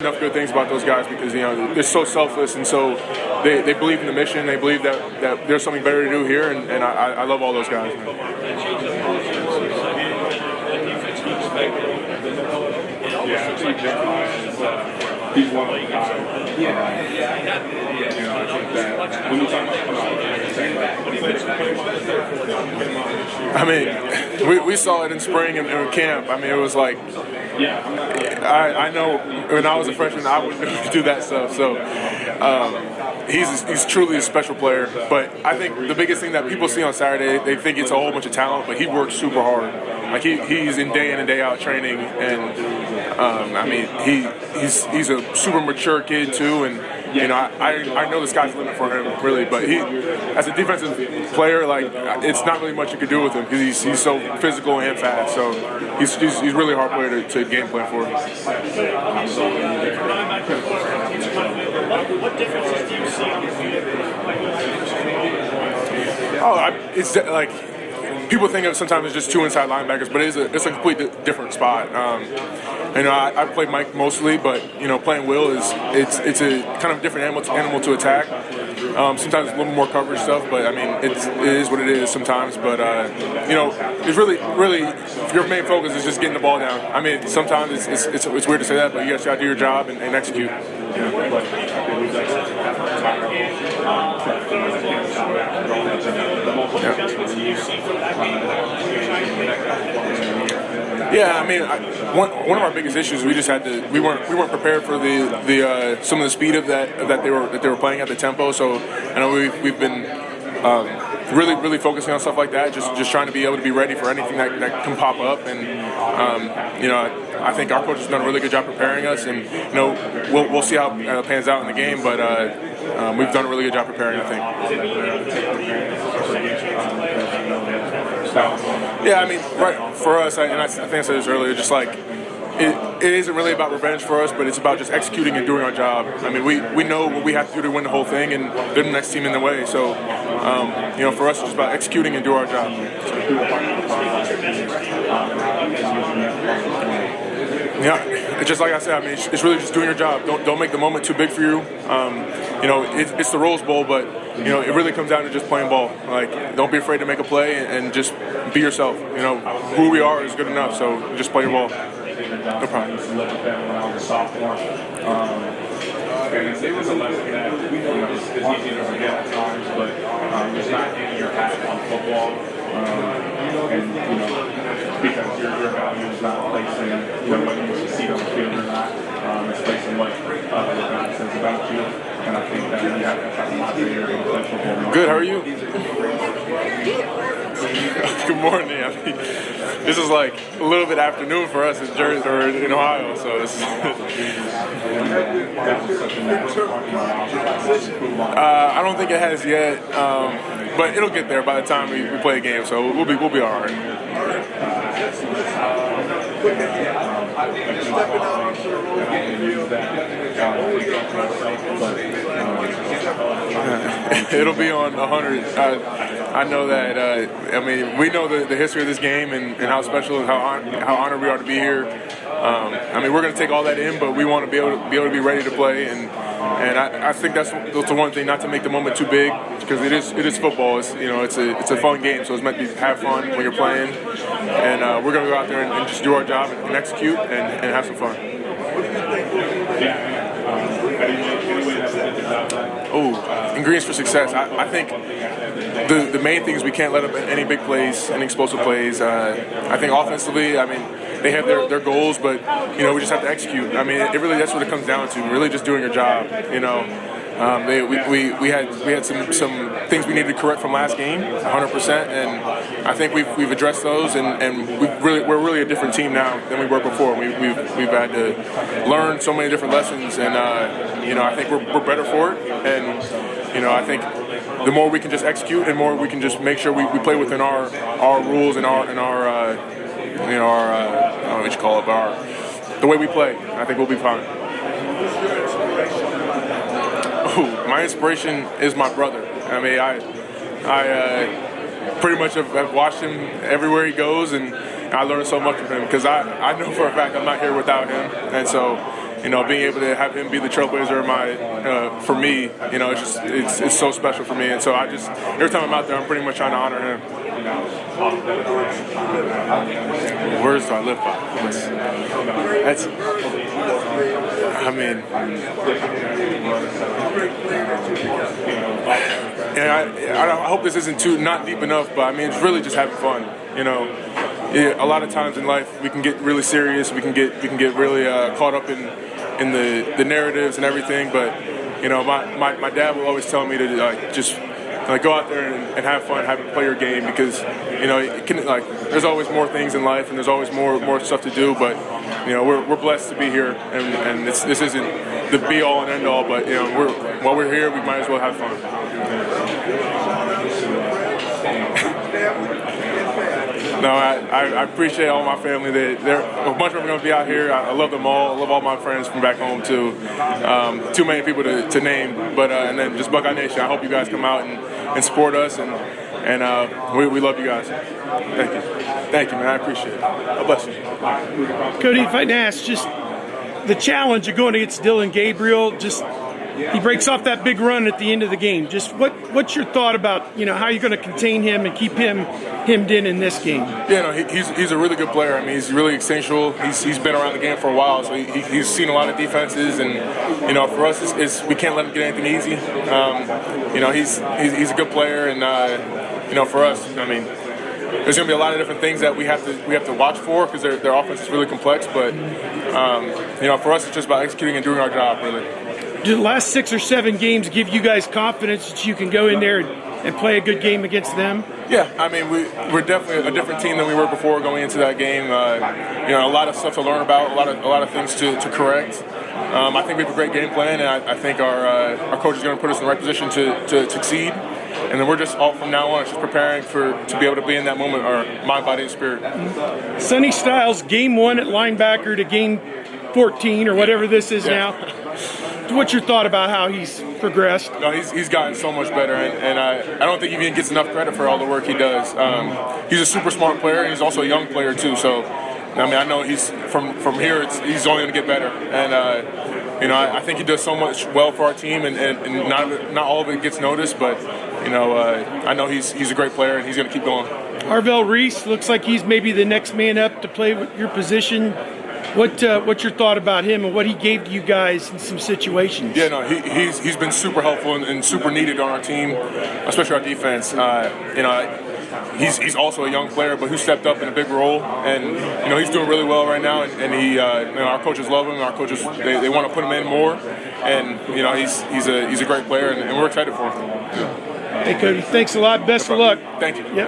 Enough good things about those guys because they're so selfless and so they believe in the mission. They believe that there's something better to do here, and I love all those guys. He's one of the guys. I think that when you talk about we saw it in spring and in camp. It was like, I know when I was a freshman, I wouldn't do that stuff. So he's truly a special player. But I think the biggest thing that people see on Saturday, they think it's a whole bunch of talent, but he works super hard. Like he's in and day out training, and he's a super mature kid too, and I know the sky's the limit for him really. But he, as a defensive player, like it's not really much you could do with him because he's so physical and fast. So he's really a hard player to game plan for. What differences do you see on the field? It's like. People think of sometimes it's just two inside linebackers, but it's a completely different spot. I play Mike mostly, but playing Will it's a kind of different animal to attack. Sometimes a little more coverage stuff, but it is what it is sometimes. But it's really your main focus is just getting the ball down. Sometimes it's weird to say that, but you guys got to do your job and execute. One of our biggest issues we just had to we weren't prepared for the some of the speed of that they were playing at the tempo. So I know we've been really focusing on stuff like that, just trying to be able to be ready for anything that can pop up. And I think our coach has done a really good job preparing us, and we'll see how it pans out in the game, but we've done a really good job preparing, I think. Right for us, and I think I said this earlier, just like it isn't really about revenge for us, but it's about just executing and doing our job. We know what we have to do to win the whole thing, and they're the next team in the way. So, for us, it's just about executing and do our job. It's just like I said. It's really just doing your job. Don't make the moment too big for you. It's the Rose Bowl, but it really comes down to just playing ball. Like, don't be afraid to make a play and just be yourself. Who we are is good enough. So just play your ball. No problem. It's a lesson that it's easy to forget at times, but it's not hanging your hat on football, because your value is not placed in whether you succeed on the field or not. It's placed in what God says about you, and I think that you have to try to moderate your football. Good. How are you? Good morning. This is like a little bit afternoon for us in Jersey or in Ohio, so this is I don't think it has yet, but it'll get there by the time we play a game, so we'll be all right. It'll be on 100. I know that. We know the history of this game and how special and how honored we are to be here. We're going to take all that in, but we want to be able to be ready to play. And I think that's the one thing, not to make the moment too big, because it is football. It's a fun game, so it's meant to have fun when you're playing. And we're going to go out there and just do our job and execute and have some fun. Ingredients for success. I think the main thing is we can't let up any big plays, any explosive plays. I think offensively, they have their goals, but we just have to execute. It really, that's what it comes down to. Really, just doing your job. We had some things we needed to correct from last game, 100%, and I think we've addressed those, and we're really a different team now than we were before. We've had to learn so many different lessons, and I think we're better for it, and I think the more we can just execute and more we can just make sure we play within our rules and our what you call it, the way we play, I think we'll be fine. My inspiration is my brother. I pretty much have watched him everywhere he goes, and I learned so much from him because I know for a fact I'm not here without him, and so being able to have him be the trailblazer for me, it's so special for me. And so every time I'm out there, I'm pretty much trying to honor him. Words do I live by? And I hope this isn't not deep enough, but it's really just having fun. A lot of times in life we can get really serious, we can get really caught up in the narratives and everything. But my dad will always tell me to just go out there and have fun, play your game, because there's always more things in life and there's always more stuff to do. But we're blessed to be here, and this isn't the be all and end all. But while we're here, we might as well have fun. No, I appreciate all my family. A bunch of them are going to be out here. I love them all. I love all my friends from back home too. Too many people to name, but and then just Buckeye Nation. I hope you guys come out and support us, and we love you guys. Thank you, man. I appreciate it. God bless you. Cody, if I can ask, just the challenge of going against Dylan Gabriel, he breaks off that big run at the end of the game. Just what's your thought about how you're going to contain him and keep him hemmed in this game? Yeah, he's a really good player. He's really instinctual. He's been around the game for a while, so he's seen a lot of defenses. And for us, we can't let him get anything easy. He's a good player, and for us, there's going to be a lot of different things that we have to watch for, because their offense is really complex. But for us, it's just about executing and doing our job, really. Do the last 6 or 7 games give you guys confidence that you can go in there and play a good game against them? Yeah, we're definitely a different team than we were before going into that game. A lot of stuff to learn about, a lot of things to correct. I think we have a great game plan, and I think our coach is going to put us in the right position to succeed. And then we're just all from now on just preparing to be able to be in that moment, our mind, body, and spirit. Sonny Styles, game 1 at linebacker to game 14 or whatever this is now. What's your thought about how he's progressed? No, he's gotten so much better, and I don't think he even gets enough credit for all the work he does. He's a super smart player, and he's also a young player too. So, I know he's from here. He's only going to get better, and I think he does so much well for our team, and not all of it gets noticed, but I know he's a great player, and he's going to keep going. Arvell Reese looks like he's maybe the next man up to play with your position. What's your thought about him and what he gave to you guys in some situations? Yeah, no, he's been super helpful and super needed on our team, especially our defense. He's also a young player, but who stepped up in a big role, and he's doing really well right now. And he, our coaches love him. Our coaches they want to put him in more, and he's a great player, and we're excited for him. Hey, Cody, thanks a lot. Best of luck. Thank you. Yep.